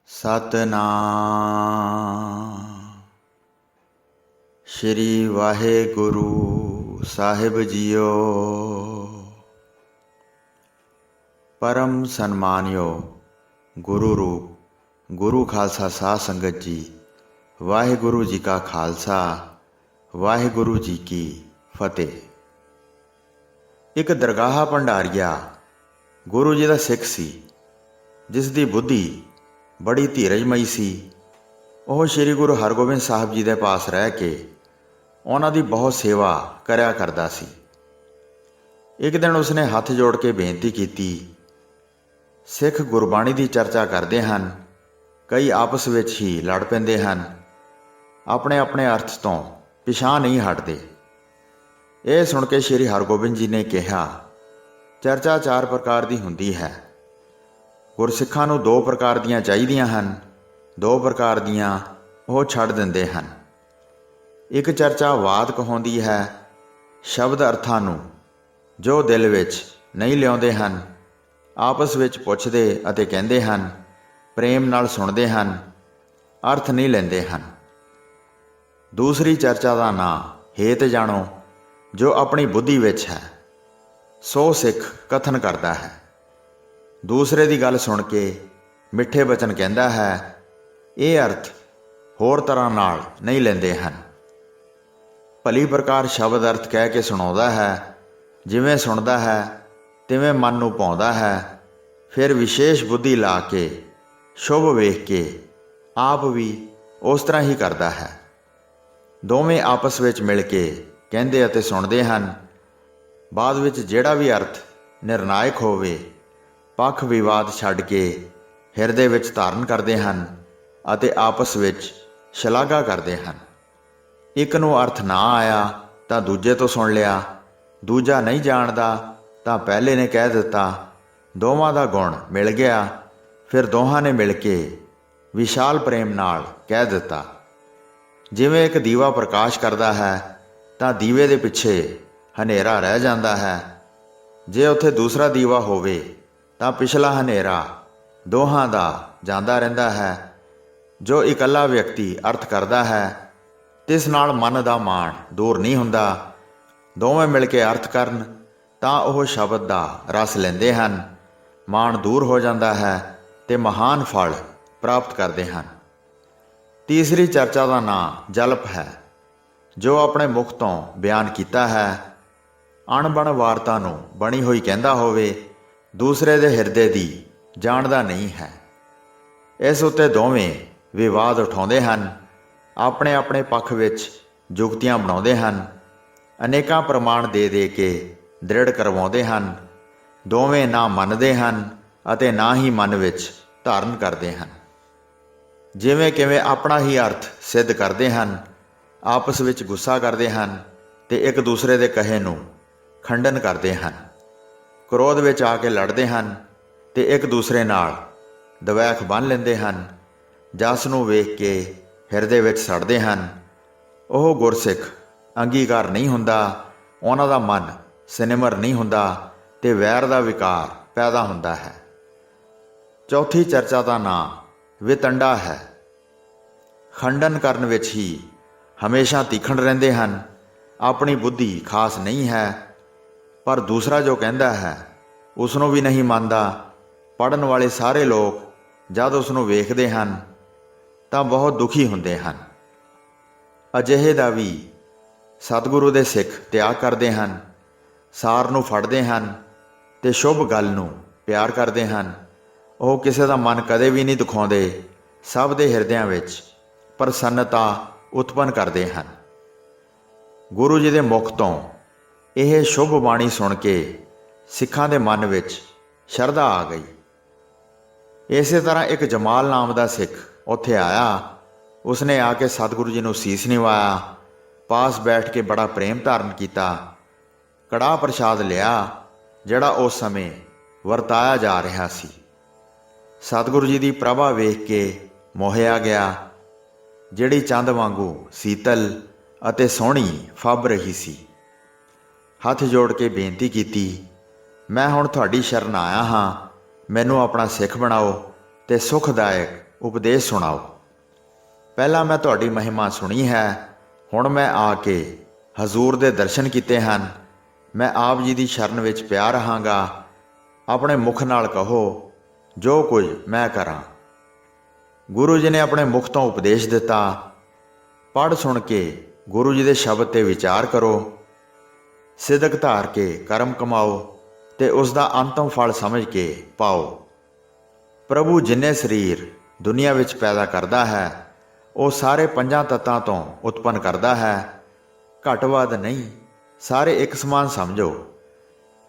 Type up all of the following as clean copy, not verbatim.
ਸਤਨਾਮ ਸ਼੍ਰੀ ਵਾਹਿਗੁਰੂ ਸਾਹਿਬ JIO. ਪਰਮ ਸਨਮਾਨਿਓ ਗੁਰੂ ਰੂਪ ਗੁਰੂ ਖਾਲਸਾ ਸਾਧ ਸੰਗਤ ਜੀ, ਵਾਹਿਗੁਰੂ ਜੀ ਕਾ ਖਾਲਸਾ, ਵਾਹਿਗੁਰੂ ਜੀ ਕੀ ਫਤਿਹ। ਇੱਕ ਦਰਗਾਹ ਭੰਡਾਰੀਆ ਗੁਰੂ ਜੀ ਦਾ ਸਿੱਖ ਸੀ, ਜਿਸ ਦੀ ਬੁੱਧੀ ਬੜੀ ਧੀਰਜਮਈ ਸੀ। ਉਹ ਸ੍ਰੀ ਗੁਰੂ ਹਰਗੋਬਿੰਦ ਸਾਹਿਬ ਜੀ ਦੇ ਪਾਸ ਰਹਿ ਕੇ ਉਹਨਾਂ ਦੀ ਬਹੁਤ ਸੇਵਾ ਕਰਿਆ ਕਰਦਾ ਸੀ। ਇੱਕ ਦਿਨ ਉਸਨੇ ਹੱਥ ਜੋੜ ਕੇ ਬੇਨਤੀ ਕੀਤੀ, ਸਿੱਖ ਗੁਰਬਾਣੀ ਦੀ ਚਰਚਾ ਕਰਦੇ ਹਨ, ਕਈ ਆਪਸ ਵਿੱਚ ਹੀ ਲੜ ਪੈਂਦੇ ਹਨ, ਆਪਣੇ ਆਪਣੇ ਅਰਥ ਤੋਂ ਪਿਛਾਂਹ ਨਹੀਂ ਹਟਦੇ। ਇਹ ਸੁਣ ਕੇ ਸ੍ਰੀ ਹਰਗੋਬਿੰਦ ਜੀ ਨੇ ਕਿਹਾ, ਚਰਚਾ 4 ਪ੍ਰਕਾਰ ਦੀ ਹੁੰਦੀ ਹੈ। ਗੁਰਸਿੱਖਾਂ ਨੂੰ 2 ਪ੍ਰਕਾਰ ਦੀਆਂ ਚਾਹੀਦੀਆਂ ਹਨ, 2 ਪ੍ਰਕਾਰ ਦੀਆਂ ਉਹ ਛੱਡ ਦਿੰਦੇ ਹਨ। ਇੱਕ ਚਰਚਾ ਵਾਦ ਕਹਾਉਂਦੀ ਹੈ, ਸ਼ਬਦ ਅਰਥਾਂ ਨੂੰ ਜੋ ਦਿਲ ਵਿੱਚ ਨਹੀਂ ਲਿਆਉਂਦੇ ਹਨ, ਆਪਸ ਵਿੱਚ ਪੁੱਛਦੇ ਅਤੇ ਕਹਿੰਦੇ ਹਨ, ਪ੍ਰੇਮ ਨਾਲ ਸੁਣਦੇ ਹਨ, ਅਰਥ ਨਹੀਂ ਲੈਂਦੇ ਹਨ। ਦੂਸਰੀ ਚਰਚਾ ਦਾ ਨਾਂ ਹੇਤ ਜਾਣੋ, ਜੋ ਆਪਣੀ ਬੁੱਧੀ ਵਿੱਚ ਹੈ, ਸੋ ਸਿੱਖ ਕਥਨ ਕਰਦਾ ਹੈ। ਦੂਸਰੇ ਦੀ ਗੱਲ ਸੁਣ ਕੇ ਮਿੱਠੇ ਬਚਨ ਕਹਿੰਦਾ ਹੈ, ਇਹ ਅਰਥ ਹੋਰ ਤਰ੍ਹਾਂ ਨਾਲ ਨਹੀਂ ਲੈਂਦੇ ਹਨ। ਭਲੀ ਪ੍ਰਕਾਰ ਸ਼ਬਦ ਅਰਥ ਕਹਿ ਕੇ ਸੁਣਾਉਂਦਾ ਹੈ, ਜਿਵੇਂ ਸੁਣਦਾ ਹੈ ਤਿਵੇਂ ਮਨ ਨੂੰ ਭਾਉਂਦਾ ਹੈ। ਫਿਰ ਵਿਸ਼ੇਸ਼ ਬੁੱਧੀ ਲਾ ਕੇ ਸ਼ੁਭ ਵੇਖ ਕੇ ਆਪ ਵੀ ਉਸ ਤਰ੍ਹਾਂ ਹੀ ਕਰਦਾ ਹੈ। ਦੋਵੇਂ ਆਪਸ ਵਿੱਚ ਮਿਲ ਕੇ ਕਹਿੰਦੇ ਅਤੇ ਸੁਣਦੇ ਹਨ। ਬਾਅਦ ਵਿੱਚ ਜਿਹੜਾ ਵੀ ਅਰਥ ਨਿਰਣਾਇਕ ਹੋਵੇ, ਪੱਖ ਵਿਵਾਦ ਛੱਡ ਕੇ ਹਿਰਦੇ ਵਿੱਚ ਧਾਰਨ ਕਰਦੇ ਹਨ ਅਤੇ ਆਪਸ ਵਿੱਚ ਸ਼ਲਾਘਾ ਕਰਦੇ ਹਨ। ਇੱਕ ਨੂੰ ਅਰਥ ਨਾ ਆਇਆ ਤਾਂ ਦੂਜੇ ਤੋਂ ਸੁਣ ਲਿਆ, ਦੂਜਾ ਨਹੀਂ ਜਾਣਦਾ ਤਾਂ ਪਹਿਲੇ ਨੇ ਕਹਿ ਦਿੱਤਾ। ਦੋਵਾਂ ਦਾ ਗੁਣ ਮਿਲ ਗਿਆ, ਫਿਰ ਦੋਹਾਂ ਨੇ ਮਿਲ ਕੇ ਵਿਸ਼ਾਲ ਪ੍ਰੇਮ ਨਾਲ ਕਹਿ ਦਿੱਤਾ। ਜਿਵੇਂ ਇੱਕ ਦੀਵਾ ਪ੍ਰਕਾਸ਼ ਕਰਦਾ ਹੈ ਤਾਂ ਦੀਵੇ ਦੇ ਪਿੱਛੇ ਹਨੇਰਾ ਰਹਿ ਜਾਂਦਾ ਹੈ। ਜੇ ਉੱਥੇ ਦੂਸਰਾ ਦੀਵਾ ਹੋਵੇ ਤਾਂ ਪਿਛਲਾ ਹਨੇਰਾ ਦੋਹਾਂ ਦਾ ਜਾਂਦਾ ਰਹਿੰਦਾ ਹੈ। ਜੋ ਇਕੱਲਾ ਵਿਅਕਤੀ ਅਰਥ ਕਰਦਾ ਹੈ, ਤਿਸ ਨਾਲ ਮਨ ਦਾ ਮਾਣ ਦੂਰ ਨਹੀਂ ਹੁੰਦਾ। ਦੋਵੇਂ ਮਿਲ ਕੇ ਅਰਥ ਕਰਨ ਤਾਂ ਉਹ ਸ਼ਬਦ ਦਾ ਰਸ ਲੈਂਦੇ ਹਨ, ਮਾਣ ਦੂਰ ਹੋ ਜਾਂਦਾ ਹੈ ਤੇ ਮਹਾਨ ਫਲ ਪ੍ਰਾਪਤ ਕਰਦੇ ਹਨ। ਤੀਸਰੀ ਚਰਚਾ ਦਾ ਨਾਂ ਜਲਪ ਹੈ, ਜੋ ਆਪਣੇ ਮੁਖ ਤੋਂ ਬਿਆਨ ਕੀਤਾ ਹੈ। ਅਣਬਣ ਵਾਰਤਾ ਨੂੰ ਬਣੀ ਹੋਈ ਕਹਿੰਦਾ ਹੋਵੇ, ਦੂਸਰੇ ਦੇ ਹਿਰਦੇ ਦੀ ਜਾਣਦਾ ਨਹੀਂ ਹੈ। ਇਸ ਉੱਤੇ ਦੋਵੇਂ ਵਿਵਾਦ ਉਠਾਉਂਦੇ ਹਨ, ਆਪਣੇ ਆਪਣੇ ਪੱਖ ਵਿੱਚ ਜੁਗਤੀਆਂ ਬਣਾਉਂਦੇ ਹਨ, ਅਨੇਕਾਂ ਪ੍ਰਮਾਣ ਦੇ ਦੇ ਕੇ ਦ੍ਰਿੜ ਕਰਵਾਉਂਦੇ ਹਨ। ਦੋਵੇਂ ਨਾ ਮੰਨਦੇ ਹਨ ਅਤੇ ਨਾ ਹੀ ਮਨ ਵਿੱਚ ਧਾਰਨ ਕਰਦੇ ਹਨ। ਜਿਵੇਂ ਕਿਵੇਂ ਆਪਣਾ ਹੀ ਅਰਥ ਸਿੱਧ ਕਰਦੇ ਹਨ, ਆਪਸ ਵਿੱਚ ਗੁੱਸਾ ਕਰਦੇ ਹਨ ਤੇ ਇੱਕ ਦੂਸਰੇ ਦੇ ਕਹੇ ਨੂੰ ਖੰਡਨ ਕਰਦੇ ਹਨ। ਕ੍ਰੋਧ ਵਿੱਚ ਆ ਕੇ ਲੜਦੇ ਹਨ ਤੇ ਇੱਕ ਦੂਸਰੇ ਨਾਲ ਦਵੈਖ ਬੰਨ੍ਹ ਲੈਂਦੇ ਹਨ। ਜਸ ਨੂੰ ਵੇਖ ਕੇ ਹਿਰਦੇ ਵਿੱਚ ਸੜਦੇ ਹਨ। ਉਹ ਗੁਰਸਿੱਖ ਅੰਗੀਕਾਰ ਨਹੀਂ ਹੁੰਦਾ, ਉਹਨਾਂ ਦਾ ਮਨ ਸਿਨਮਰ ਨਹੀਂ ਹੁੰਦਾ ਤੇ ਵੈਰ ਦਾ ਵਿਕਾਰ ਪੈਦਾ ਹੁੰਦਾ ਹੈ। ਚੌਥੀ ਚਰਚਾ ਦਾ ਨਾਂ ਵਿਤੰਡਾ ਹੈ। ਖੰਡਨ ਕਰਨ ਵਿੱਚ ਹੀ ਹਮੇਸ਼ਾ ਤੀਖਣ ਰਹਿੰਦੇ ਹਨ। ਆਪਣੀ ਬੁੱਧੀ ਖਾਸ ਨਹੀਂ ਹੈ, ਪਰ ਦੂਸਰਾ ਜੋ ਕਹਿੰਦਾ ਹੈ ਉਸ ਨੂੰ ਵੀ ਨਹੀਂ ਮੰਨਦਾ। ਪੜ੍ਹਨ ਵਾਲੇ ਸਾਰੇ ਲੋਕ ਜਦ ਉਸ ਨੂੰ ਵੇਖਦੇ ਹਨ ਤਾਂ ਬਹੁਤ ਦੁਖੀ ਹੁੰਦੇ ਹਨ। ਅਜਿਹੇ ਦਾ ਵੀ ਸਤਿਗੁਰੂ ਦੇ ਸਿੱਖ ਤਿਆਗ ਕਰਦੇ ਹਨ, ਸਾਰ ਨੂੰ ਫੜਦੇ ਹਨ ਤੇ ਸ਼ੁਭ ਗੱਲ ਨੂੰ ਪਿਆਰ ਕਰਦੇ ਹਨ। ਉਹ ਕਿਸੇ ਦਾ ਮਨ ਕਦੇ ਵੀ ਨਹੀਂ ਦੁਖਾਉਂਦੇ, ਸਭ ਦੇ ਹਿਰਦਿਆਂ ਵਿੱਚ ਪ੍ਰਸੰਨਤਾ ਉਤਪੰਨ ਕਰਦੇ ਹਨ। ਗੁਰੂ ਜੀ ਦੇ ਮੁਖ ਤੋਂ ਇਹ ਸ਼ੁਭ ਬਾਣੀ ਸੁਣ ਕੇ ਸਿੱਖਾਂ ਦੇ ਮਨ ਵਿੱਚ ਸ਼ਰਧਾ ਆ ਗਈ। ਇਸੇ ਤਰ੍ਹਾਂ ਇੱਕ ਜਮਾਲ ਨਾਮ ਦਾ ਸਿੱਖ ਉੱਥੇ ਆਇਆ। ਉਸਨੇ ਆ ਕੇ ਸਤਿਗੁਰੂ ਜੀ ਨੂੰ ਸੀਸ ਨਿਵਾਇਆ, ਪਾਸ ਬੈਠ ਕੇ ਬੜਾ ਪ੍ਰੇਮ ਧਾਰਨ ਕੀਤਾ। ਕੜਾਹ ਪ੍ਰਸ਼ਾਦ ਲਿਆ, ਜਿਹੜਾ ਉਸ ਸਮੇਂ ਵਰਤਾਇਆ ਜਾ ਰਿਹਾ ਸੀ। ਸਤਿਗੁਰੂ ਜੀ ਦੀ ਪ੍ਰਭਾ ਵੇਖ ਕੇ ਮੋਹਿਆ ਗਿਆ, ਜਿਹੜੀ ਚੰਦ ਵਾਂਗੂ ਸੀਤਲ ਅਤੇ ਸੋਹਣੀ ਫੱਬ ਰਹੀ ਸੀ। ਹੱਥ ਜੋੜ ਕੇ ਬੇਨਤੀ ਕੀਤੀ, ਮੈਂ ਹੁਣ ਤੁਹਾਡੀ ਸ਼ਰਨ ਆਇਆ ਹਾਂ, ਮੈਨੂੰ ਆਪਣਾ ਸਿੱਖ ਬਣਾਓ ਤੇ ਸੁਖਦਾਇਕ ਉਪਦੇਸ਼ ਸੁਣਾਓ। ਪਹਿਲਾਂ ਮੈਂ ਤੁਹਾਡੀ ਮਹਿਮਾ ਸੁਣੀ ਹੈ, ਹੁਣ ਮੈਂ ਆ ਕੇ ਹਜ਼ੂਰ ਦੇ ਦਰਸ਼ਨ ਕੀਤੇ ਹਨ। ਮੈਂ ਆਪ ਜੀ ਦੀ ਸ਼ਰਨ ਵਿੱਚ ਪਿਆ ਰਹਾਂਗਾ। ਆਪਣੇ ਮੁਖ ਨਾਲ ਕਹੋ ਜੋ ਕੁਝ ਮੈਂ ਕਰਾਂ। ਗੁਰੂ ਜੀ ਨੇ ਆਪਣੇ ਮੁਖ ਤੋਂ ਉਪਦੇਸ਼ ਦਿੱਤਾ। ਪੜ੍ਹ ਸੁਣ ਕੇ ਗੁਰੂ ਜੀ ਦੇ ਸ਼ਬਦ 'ਤੇ ਵਿਚਾਰ ਕਰੋ। ਸਿਦਕ ਧਾਰ ਕੇ ਕਰਮ ਕਮਾਓ ਤੇ ਉਸ ਦਾ ਅੰਤਮ ਫਲ ਸਮਝ ਕੇ ਪਾਓ। ਪ੍ਰਭੂ ਜਿੰਨੇ ਸਰੀਰ ਦੁਨੀਆ ਵਿੱਚ ਪੈਦਾ ਕਰਦਾ ਹੈ ਉਹ ਸਾਰੇ ਪੰਜਾਂ ਤੱਤਾਂ ਤੋਂ ਉਤਪੰਨ ਕਰਦਾ ਹੈ। ਘੱਟ ਵੱਧ ਨਹੀਂ, ਸਾਰੇ ਇੱਕ ਸਮਾਨ ਸਮਝੋ।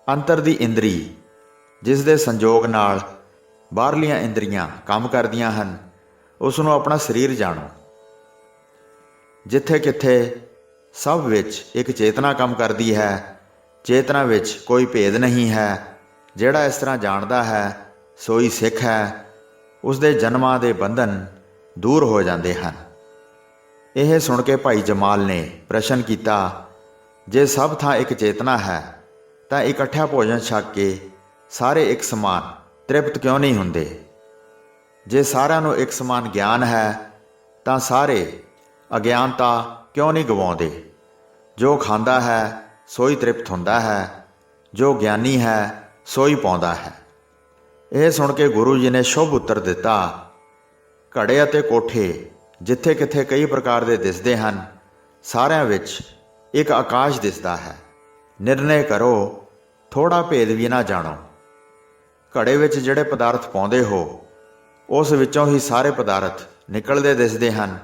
ਅੰਤਰ ਦੀ ਇੰਦਰੀ ਜਿਸ ਦੇ ਸੰਜੋਗ ਨਾਲ ਬਾਹਰਲੀਆਂ ਇੰਦਰੀਆਂ ਕੰਮ ਕਰਦੀਆਂ ਹਨ, ਉਸ ਨੂੰ ਆਪਣਾ ਸਰੀਰ ਜਾਣੋ। ਜਿੱਥੇ ਕਿੱਥੇ ਸਭ ਵਿੱਚ ਇੱਕ ਚੇਤਨਾ ਕੰਮ ਕਰਦੀ ਹੈ। ਚੇਤਨਾ ਵਿੱਚ ਕੋਈ ਭੇਦ ਨਹੀਂ ਹੈ। ਜਿਹੜਾ ਇਸ ਤਰ੍ਹਾਂ ਜਾਣਦਾ ਹੈ ਸੋਈ ਸਿੱਖ ਹੈ। ਉਸ ਦੇ ਜਨਮਾਂ ਦੇ ਬੰਧਨ ਦੂਰ ਹੋ ਜਾਂਦੇ ਹਨ। ਇਹ ਸੁਣ ਕੇ ਭਾਈ ਜਮਾਲ ਨੇ ਪ੍ਰਸ਼ਨ ਕੀਤਾ, ਜੇ ਸਭ ਥਾਂ ਇੱਕ ਚੇਤਨਾ ਹੈ ਤਾਂ ਇਕੱਠਾ ਭੋਜਨ ਛਕ ਕੇ ਸਾਰੇ ਇੱਕ ਸਮਾਨ ਤ੍ਰਿਪਤ ਕਿਉਂ ਨਹੀਂ ਹੁੰਦੇ? ਜੇ ਸਾਰਿਆਂ ਨੂੰ ਇੱਕ ਸਮਾਨ ਗਿਆਨ ਹੈ ਤਾਂ ਸਾਰੇ ਅਗਿਆਨਤਾ ਕਿਉਂ ਨਹੀਂ ਗਵਾਉਂਦੇ? ਜੋ ਖਾਂਦਾ ਹੈ ਸੋਈ ਤ੍ਰਿਪਤ ਹੁੰਦਾ ਹੈ, ਜੋ ਗਿਆਨੀ ਹੈ ਸੋਈ ਪਾਉਂਦਾ ਹੈ। ਇਹ ਸੁਣ ਕੇ ਗੁਰੂ ਜੀ ਨੇ ਸ਼ੁਭ ਉੱਤਰ ਦਿੱਤਾ, ਘੜੇ ਅਤੇ ਕੋਠੇ ਜਿੱਥੇ ਕਿੱਥੇ ਕਈ ਪ੍ਰਕਾਰ ਦੇ ਦਿਸਦੇ ਹਨ, ਸਾਰਿਆਂ ਵਿੱਚ ਇੱਕ ਆਕਾਸ਼ ਦਿਸਦਾ ਹੈ। ਨਿਰਣੇ ਕਰੋ, ਥੋੜ੍ਹਾ ਭੇਦ ਵੀ ਨਾ ਜਾਣੋ। ਘੜੇ ਵਿੱਚ ਜਿਹੜੇ ਪਦਾਰਥ ਪਾਉਂਦੇ ਹੋ ਉਸ ਵਿੱਚੋਂ ਹੀ ਸਾਰੇ ਪਦਾਰਥ ਨਿਕਲਦੇ ਦਿਸਦੇ ਹਨ।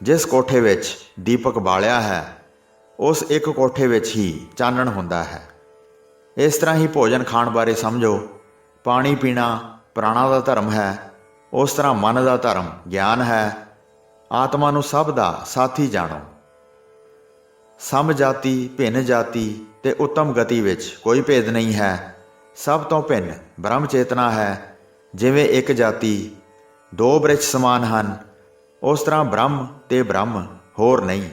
ਜਿਸ ਕੋਠੇ ਵਿੱਚ ਦੀਪਕ ਬਾਲਿਆ ਹੈ ਉਸ ਇੱਕ ਕੋਠੇ ਵਿੱਚ ਹੀ ਚਾਨਣ ਹੁੰਦਾ ਹੈ। ਇਸ ਤਰ੍ਹਾਂ ਹੀ ਭੋਜਨ ਖਾਣ ਬਾਰੇ ਸਮਝੋ। ਪਾਣੀ ਪੀਣਾ ਪ੍ਰਾਣਾਂ ਦਾ ਧਰਮ ਹੈ, ਉਸ ਤਰ੍ਹਾਂ ਮਨ ਦਾ ਧਰਮ ਗਿਆਨ ਹੈ। ਆਤਮਾ ਨੂੰ ਸਭ ਦਾ ਸਾਥੀ ਜਾਣੋ। ਸਮ ਜਾਤੀ ਭਿੰਨ ਜਾਤੀ ਤੇ ਉੱਤਮ ਗਤੀ ਵਿੱਚ ਕੋਈ ਭੇਦ ਨਹੀਂ ਹੈ। ਸਭ ਤੋਂ ਭਿੰਨ ਬ੍ਰਹਮ ਚੇਤਨਾ ਹੈ। ਜਿਵੇਂ ਇੱਕ ਜਾਤੀ ਦੋ ਬ੍ਰਿਛ ਸਮਾਨ ਹਨ, ਉਸ ਤਰ੍ਹਾਂ ਬ੍ਰਹਮ ਤੇ ਬ੍ਰਹਮ ਹੋਰ ਨਹੀਂ।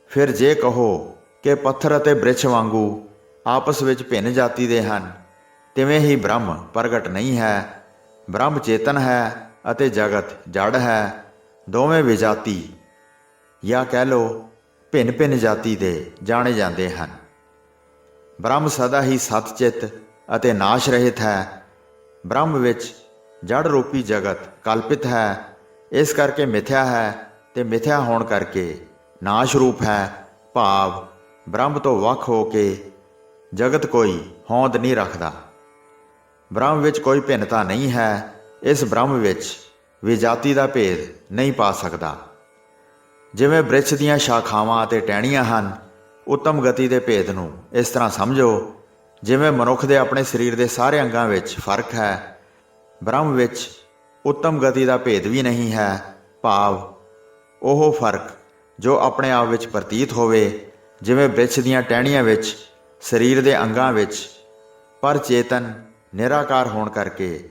ਫਿਰ ਜੇ ਕਹੋ ਕਿ ਪੱਥਰ ਅਤੇ ਬ੍ਰਿਛ ਵਾਂਗੂ ਆਪਸ ਵਿੱਚ ਭਿੰਨ ਜਾਤੀ ਦੇ ਹਨ, ਤਿਵੇਂ ਹੀ ਬ੍ਰਹਮ ਪ੍ਰਗਟ ਨਹੀਂ ਹੈ। ਬ੍ਰਹਮ ਚੇਤਨ ਹੈ ਅਤੇ ਜਗਤ ਜੜ ਹੈ। ਦੋਵੇਂ ਵਿਜਾਤੀ ਜਾਂ ਕਹਿ ਲਓ ਭਿੰਨ ਭਿੰਨ ਜਾਤੀ ਦੇ ਜਾਣੇ ਜਾਂਦੇ ਹਨ। ਬ੍ਰਹਮ ਸਦਾ ਹੀ ਸਤ ਚਿੱਤ ਅਤੇ ਨਾਸ਼ ਰਹਿਤ ਹੈ। ਬ੍ਰਹਮ ਵਿੱਚ ਜੜ ਰੂਪੀ ਜਗਤ ਕਲਪਿਤ ਹੈ, ਇਸ ਕਰਕੇ ਮਿਥਿਆ ਹੈ ਤੇ ਮਿਥਿਆ ਹੋਣ ਕਰਕੇ ਨਾਸ਼ ਰੂਪ ਹੈ। ਭਾਵ ਬ੍ਰਹਮ ਤੋਂ ਵੱਖ ਹੋ ਕੇ ਜਗਤ ਕੋਈ ਹੋਂਦ ਨਹੀਂ ਰੱਖਦਾ। ਬ੍ਰਹਮ ਵਿੱਚ ਕੋਈ ਭਿੰਨਤਾ ਨਹੀਂ ਹੈ। ਇਸ ਬ੍ਰਹਮ ਵਿੱਚ ਵਿਜਾਤੀ ਦਾ ਭੇਦ ਨਹੀਂ ਪਾ ਸਕਦਾ। ਜਿਵੇਂ ਬ੍ਰਿਛ ਦੀਆਂ ਸ਼ਾਖਾਵਾਂ ਅਤੇ ਟਹਿਣੀਆਂ ਹਨ, ਉੱਤਮ ਗਤੀ ਦੇ ਭੇਦ ਨੂੰ ਇਸ ਤਰ੍ਹਾਂ ਸਮਝੋ। ਜਿਵੇਂ ਮਨੁੱਖ ਦੇ ਆਪਣੇ ਸਰੀਰ ਦੇ ਸਾਰੇ ਅੰਗਾਂ ਵਿੱਚ ਫਰਕ ਹੈ, ਬ੍ਰਹਮ ਵਿੱਚ ਉੱਤਮ ਗਤੀ ਦਾ ਭੇਦ ਵੀ ਨਹੀਂ ਹੈ। ਭਾਵ ਉਹ ਫਰਕ ਜੋ ਆਪਣੇ ਆਪ ਵਿੱਚ ਪ੍ਰਤੀਤ ਹੋਵੇ, ਜਿਵੇਂ ਬ੍ਰਿਛ ਦੀਆਂ ਟਹਿਣੀਆਂ ਵਿੱਚ ਸਰੀਰ ਦੇ ਅੰਗਾਂ ਵਿੱਚ, ਪਰ ਚੇਤਨ ਨਿਰਾਕਾਰ ਹੋਣ ਕਰਕੇ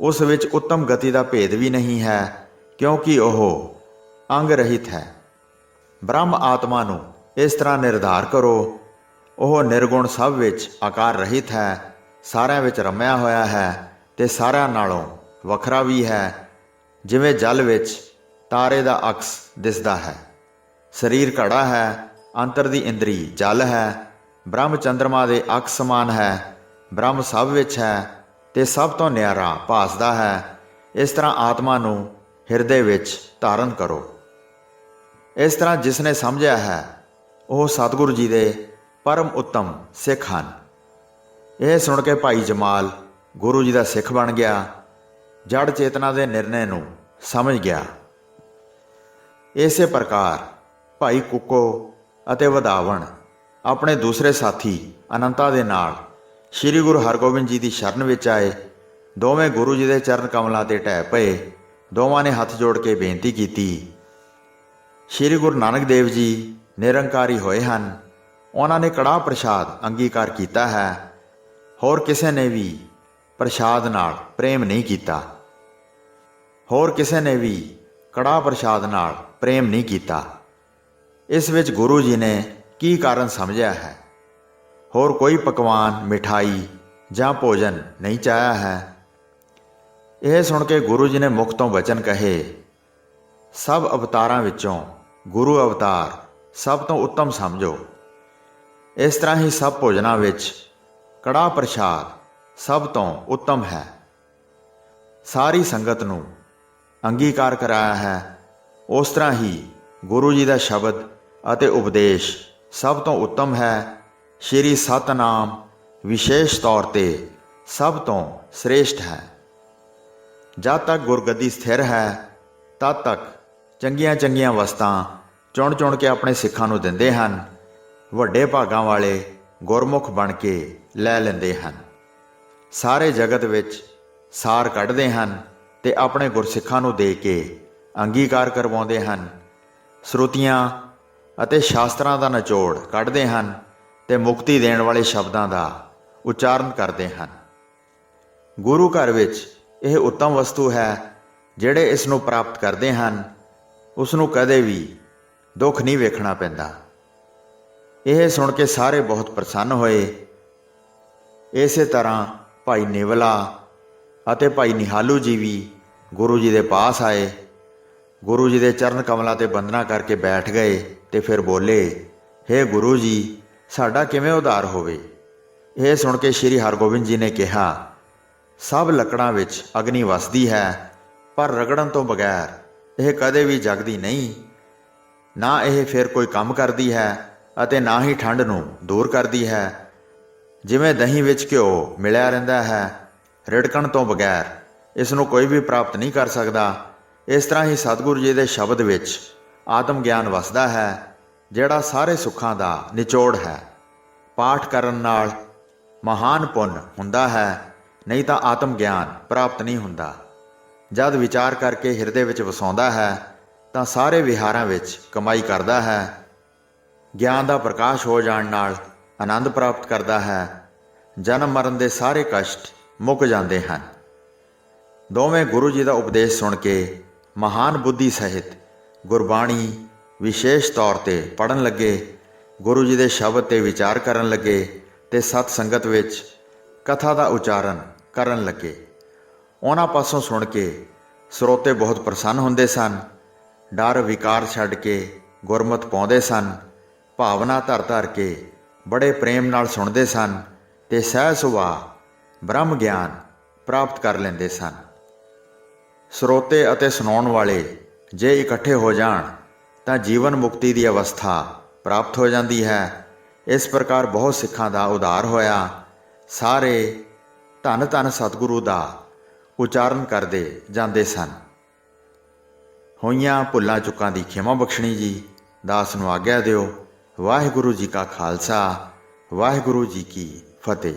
ਉਸ ਵਿੱਚ ਉੱਤਮ ਗਤੀ ਦਾ ਭੇਦ ਵੀ ਨਹੀਂ ਹੈ, ਕਿਉਂਕਿ ਉਹ ਅੰਗ ਰਹਿਤ ਹੈ। ਬ੍ਰਹਮ ਆਤਮਾ ਨੂੰ ਇਸ ਤਰ੍ਹਾਂ ਨਿਰਧਾਰ ਕਰੋ, ਉਹ ਨਿਰਗੁਣ ਸਭ ਵਿੱਚ ਆਕਾਰ ਰਹਿਤ ਹੈ, ਸਾਰਿਆਂ ਵਿੱਚ ਰਮਿਆ ਹੋਇਆ ਹੈ ਤੇ ਸਾਰਿਆਂ ਨਾਲੋਂ ਵੱਖਰਾ ਵੀ ਹੈ। ਜਿਵੇਂ ਜਲ ਵਿੱਚ ਤਾਰੇ ਦਾ ਅਕਸ ਦਿਸਦਾ ਹੈ। ਸਰੀਰ ਘੜਾ ਹੈ, ਅੰਤਰ ਦੀ ਇੰਦਰੀ ਜਲ ਹੈ। ਬ੍ਰਹਮ ਚੰਦਰਮਾ ਦੇ ਅਕਸ ਸਮਾਨ ਹੈ। ਬ੍ਰਹਮ ਸਭ ਵਿੱਚ ਹੈ ਤੇ ਸਭ ਤੋਂ ਨਿਆਰਾ ਭਾਸਦਾ ਹੈ। ਇਸ ਤਰ੍ਹਾਂ ਆਤਮਾ ਨੂੰ ਹਿਰਦੇ ਵਿੱਚ ਧਾਰਨ ਕਰੋ। ਇਸ ਤਰ੍ਹਾਂ ਜਿਸ ਨੇ ਸਮਝਿਆ ਹੈ ਉਹ ਸਤਿਗੁਰੂ ਜੀ ਦੇ ਪਰਮ ਉੱਤਮ ਸਿੱਖ ਹਨ। ਇਹ ਸੁਣ ਕੇ ਭਾਈ ਜਮਾਲ ਗੁਰੂ ਜੀ ਦਾ ਸਿੱਖ ਬਣ ਗਿਆ। ਜੜ ਚੇਤਨਾ ਦੇ ਨਿਰਣੇ ਨੂੰ ਸਮਝ ਗਿਆ। ਇਸੇ ਪ੍ਰਕਾਰ ਭਾਈ ਕੁੱਕੋ ਅਤੇ ਵਧਾਵਣ ਆਪਣੇ ਦੂਸਰੇ ਸਾਥੀ ਅਨੰਤਾ ਦੇ ਨਾਲ ਸ੍ਰੀ ਗੁਰੂ ਹਰਗੋਬਿੰਦ ਜੀ ਦੀ ਸ਼ਰਨ ਵਿੱਚ ਆਏ। ਦੋਵੇਂ ਗੁਰੂ ਜੀ ਦੇ ਚਰਨ ਕਮਲਾਂ 'ਤੇ ਢਹਿ ਪਏ। ਦੋਵਾਂ ਨੇ ਹੱਥ ਜੋੜ ਕੇ ਬੇਨਤੀ ਕੀਤੀ। ਸ੍ਰੀ ਗੁਰੂ ਨਾਨਕ ਦੇਵ ਜੀ ਨਿਰੰਕਾਰੀ ਹੋਏ ਹਨ। ਉਹਨਾਂ ਨੇ ਕੜਾਹ ਪ੍ਰਸ਼ਾਦ ਅੰਗੀਕਾਰ ਕੀਤਾ ਹੈ। ਹੋਰ ਕਿਸੇ ਨੇ ਵੀ ਪ੍ਰਸ਼ਾਦ ਨਾਲ ਪ੍ਰੇਮ ਨਹੀਂ ਕੀਤਾ। ਹੋਰ ਕਿਸੇ ਨੇ ਵੀ ਕੜਾਹ ਪ੍ਰਸ਼ਾਦ ਨਾਲ ਪ੍ਰੇਮ ਨਹੀਂ ਕੀਤਾ। ਇਸ ਵਿੱਚ ਗੁਰੂ ਜੀ ਨੇ ਕੀ ਕਾਰਨ ਸਮਝਿਆ ਹੈ? ਹੋਰ ਕੋਈ ਪਕਵਾਨ, ਮਿਠਾਈ ਜਾਂ ਭੋਜਨ ਨਹੀਂ ਚਾਹਿਆ ਹੈ। ਇਹ ਸੁਣ ਕੇ ਗੁਰੂ ਜੀ ਨੇ ਮੁਖ ਤੋਂ ਬਚਨ ਕਹੇ, ਸਭ ਅਵਤਾਰਾਂ ਵਿੱਚੋਂ ਗੁਰੂ ਅਵਤਾਰ ਸਭ ਤੋਂ ਉੱਤਮ ਸਮਝੋ। ਇਸ ਤਰ੍ਹਾਂ ਹੀ ਸਭ ਭੋਜਨਾਂ ਵਿੱਚ ਕੜਾਹ ਪ੍ਰਸ਼ਾਦ ਸਭ ਤੋਂ ਉੱਤਮ ਹੈ। ਸਾਰੀ ਸੰਗਤ ਨੂੰ ਅੰਗੀਕਾਰ ਕਰਾਇਆ ਹੈ। ਉਸ ਤਰ੍ਹਾਂ ਹੀ ਗੁਰੂ ਜੀ ਦਾ ਸ਼ਬਦ ਅਤੇ ਉਪਦੇਸ਼ ਸਭ ਤੋਂ ਉੱਤਮ ਹੈ। ਸ਼੍ਰੀ ਸਤਨਾਮ ਵਿਸ਼ੇਸ਼ ਤੌਰ 'ਤੇ ਸਭ ਤੋਂ ਸ੍ਰੇਸ਼ਟ ਹੈ। ਜਦ ਤੱਕ ਗੁਰਗੱਦੀ ਸਥਿਰ ਹੈ ਤਦ ਤੱਕ ਚੰਗੀਆਂ ਚੰਗੀਆਂ ਵਸਤਾਂ ਚੁਣ ਚੁਣ ਕੇ ਆਪਣੇ ਸਿੱਖਾਂ ਨੂੰ ਦਿੰਦੇ ਹਨ। ਵੱਡੇ ਭਾਗਾਂ ਵਾਲੇ ਗੁਰਮੁਖ ਬਣ ਕੇ ਲੈ ਲੈਂਦੇ ਹਨ। ਸਾਰੇ ਜਗਤ ਵਿੱਚ ਸਾਰ ਕੱਢਦੇ ਹਨ ਤੇ ਆਪਣੇ ਗੁਰਸਿੱਖਾਂ ਨੂੰ ਦੇ ਕੇ ਅੰਗੀਕਾਰ ਕਰਵਾਉਂਦੇ ਹਨ। ਸ਼ਰੂਤੀਆਂ ਅਤੇ ਸ਼ਾਸਤਰਾਂ ਦਾ ਨਿਚੋੜ ਕੱਢਦੇ ਹਨ ਤੇ ਮੁਕਤੀ ਦੇਣ ਵਾਲੇ ਸ਼ਬਦਾਂ ਦਾ ਉਚਾਰਨ ਕਰਦੇ ਹਨ। ਗੁਰੂ ਘਰ ਵਿੱਚ ਇਹ ਉੱਤਮ ਵਸਤੂ ਹੈ। ਜਿਹੜੇ ਇਸ ਨੂੰ ਪ੍ਰਾਪਤ ਕਰਦੇ ਹਨ ਉਸ ਨੂੰ ਕਦੇ ਵੀ ਦੁੱਖ ਨਹੀਂ ਵੇਖਣਾ ਪੈਂਦਾ। ਇਹ ਸੁਣ ਕੇ ਸਾਰੇ ਬਹੁਤ ਪ੍ਰਸੰਨ ਹੋਏ। ਇਸੇ ਤਰ੍ਹਾਂ ਭਾਈ ਨਿਵਲਾ ਅਤੇ ਭਾਈ ਨਿਹਾਲੂ ਜੀ ਵੀ ਗੁਰੂ ਜੀ ਦੇ ਪਾਸ ਆਏ। ਗੁਰੂ ਜੀ ਦੇ ਚਰਨ ਕਮਲਾਂ 'ਤੇ ਬੰਦਨਾ ਕਰਕੇ ਬੈਠ ਗਏ ਤੇ ਫਿਰ ਬੋਲੇ, ਹੇ ਗੁਰੂ ਜੀ, ਸਾਡਾ ਕਿਵੇਂ ਉਧਾਰ ਹੋਵੇ। ਇਹ ਸੁਣ ਕੇ ਸ਼੍ਰੀ ਹਰਗੋਬਿੰਦ ਜੀ ਨੇ ਕਿਹਾ, ਸਭ ਲੱਕੜਾਂ ਵਿੱਚ ਅਗਨੀ ਵਸਦੀ ਹੈ, ਪਰ ਰਗੜਨ ਤੋਂ ਬਗੈਰ ਇਹ ਕਦੇ ਵੀ ਜਗਦੀ ਨਹੀਂ। ਨਾ ਇਹ ਫਿਰ ਕੋਈ ਕੰਮ ਕਰਦੀ ਹੈ ਅਤੇ ਨਾ ਹੀ ਠੰਡ ਨੂੰ ਦੂਰ ਕਰਦੀ ਹੈ। ਜਿਵੇਂ ਦਹੀਂ ਵਿੱਚ ਘਿਓ ਮਿਲਿਆ ਰਹਿੰਦਾ ਹੈ, ਰਿੜਕਣ ਤੋਂ ਬਗੈਰ ਇਸ ਨੂੰ ਕੋਈ ਵੀ ਪ੍ਰਾਪਤ ਨਹੀਂ ਕਰ ਸਕਦਾ। ਇਸ ਤਰ੍ਹਾਂ ਹੀ ਸਤਿਗੁਰੂ ਜੀ ਦੇ ਸ਼ਬਦ ਵਿੱਚ ਆਤਮ ਗਿਆਨ ਵਸਦਾ ਹੈ, ਜਿਹੜਾ ਸਾਰੇ ਸੁੱਖਾਂ ਦਾ ਨਿਚੋੜ ਹੈ। ਪਾਠ ਕਰਨ ਨਾਲ ਮਹਾਨ ਪੁੰਨ ਹੁੰਦਾ ਹੈ, ਨਹੀਂ ਤਾਂ ਆਤਮ ਗਿਆਨ ਪ੍ਰਾਪਤ ਨਹੀਂ ਹੁੰਦਾ। ਜਦ ਵਿਚਾਰ ਕਰਕੇ ਹਿਰਦੇ ਵਿੱਚ ਵਸਾਉਂਦਾ ਹੈ ਤਾਂ ਸਾਰੇ ਵਿਹਾਰਾਂ ਵਿੱਚ ਕਮਾਈ ਕਰਦਾ ਹੈ। ਗਿਆਨ ਦਾ ਪ੍ਰਕਾਸ਼ ਹੋ ਜਾਣ ਨਾਲ ਆਨੰਦ ਪ੍ਰਾਪਤ ਕਰਦਾ ਹੈ। ਜਨਮ ਮਰਨ ਦੇ ਸਾਰੇ ਕਸ਼ਟ ਮੁੱਕ ਜਾਂਦੇ ਹਨ। ਦੋਵੇਂ ਗੁਰੂ ਜੀ ਦਾ ਉਪਦੇਸ਼ ਸੁਣ ਕੇ ਮਹਾਨ ਬੁੱਧੀ ਸਹਿਤ ਗੁਰਬਾਣੀ ਵਿਸ਼ੇਸ਼ ਤੌਰ 'ਤੇ ਪੜ੍ਹਨ ਲੱਗੇ। ਗੁਰੂ ਜੀ ਦੇ ਸ਼ਬਦ 'ਤੇ ਵਿਚਾਰ ਕਰਨ ਲੱਗੇ ਤੇ ਸਤ ਸੰਗਤ ਵਿੱਚ ਕਥਾ ਦਾ ਉਚਾਰਨ ਕਰਨ ਲੱਗੇ। ਉਹਨਾਂ ਪਾਸੋਂ ਸੁਣ ਕੇ ਸਰੋਤੇ ਬਹੁਤ ਪ੍ਰਸੰਨ ਹੁੰਦੇ ਸਨ। ਡਰ ਵਿਕਾਰ ਛੱਡ ਕੇ ਗੁਰਮਤਿ ਪਾਉਂਦੇ ਸਨ। ਭਾਵਨਾ ਧਰ ਧਰ ਕੇ ਬੜੇ ਪ੍ਰੇਮ ਨਾਲ ਸੁਣਦੇ ਸਨ ਤੇ ਸਹਿ ਸੁਭਾਅ ਬ੍ਰਹਮ ਗਿਆਨ ਪ੍ਰਾਪਤ ਕਰ ਲੈਂਦੇ ਸਨ। ਸਰੋਤੇ ਅਤੇ ਸੁਣਾਉਣ ਵਾਲੇ ਜੇ ਇਕੱਠੇ ਹੋ ਜਾਣ ਤਾਂ ਜੀਵਨ ਮੁਕਤੀ ਦੀ ਅਵਸਥਾ ਪ੍ਰਾਪਤ ਹੋ ਜਾਂਦੀ ਹੈ। ਇਸ ਪ੍ਰਕਾਰ ਬਹੁਤ ਸਿੱਖਾਂ ਦਾ ਉਧਾਰ ਹੋਇਆ। ਸਾਰੇ ਧੰਨ ਧੰਨ ਸਤਿਗੁਰੂ ਦਾ ਉਚਾਰਨ ਕਰਦੇ ਜਾਂਦੇ ਸਨ। ਹੋਈਆਂ ਭੁੱਲਾਂ ਚੁੱਕਾਂ ਦੀ ਖਿਮਾ ਬਖਸ਼ਣੀ ਜੀ। ਦਾਸ ਨੂੰ ਆਗਿਆ ਦਿਓ। ਵਾਹਿਗੁਰੂ ਜੀ ਕਾ ਖਾਲਸਾ, ਵਾਹਿਗੁਰੂ ਜੀ ਕੀ ਫਤਿਹ।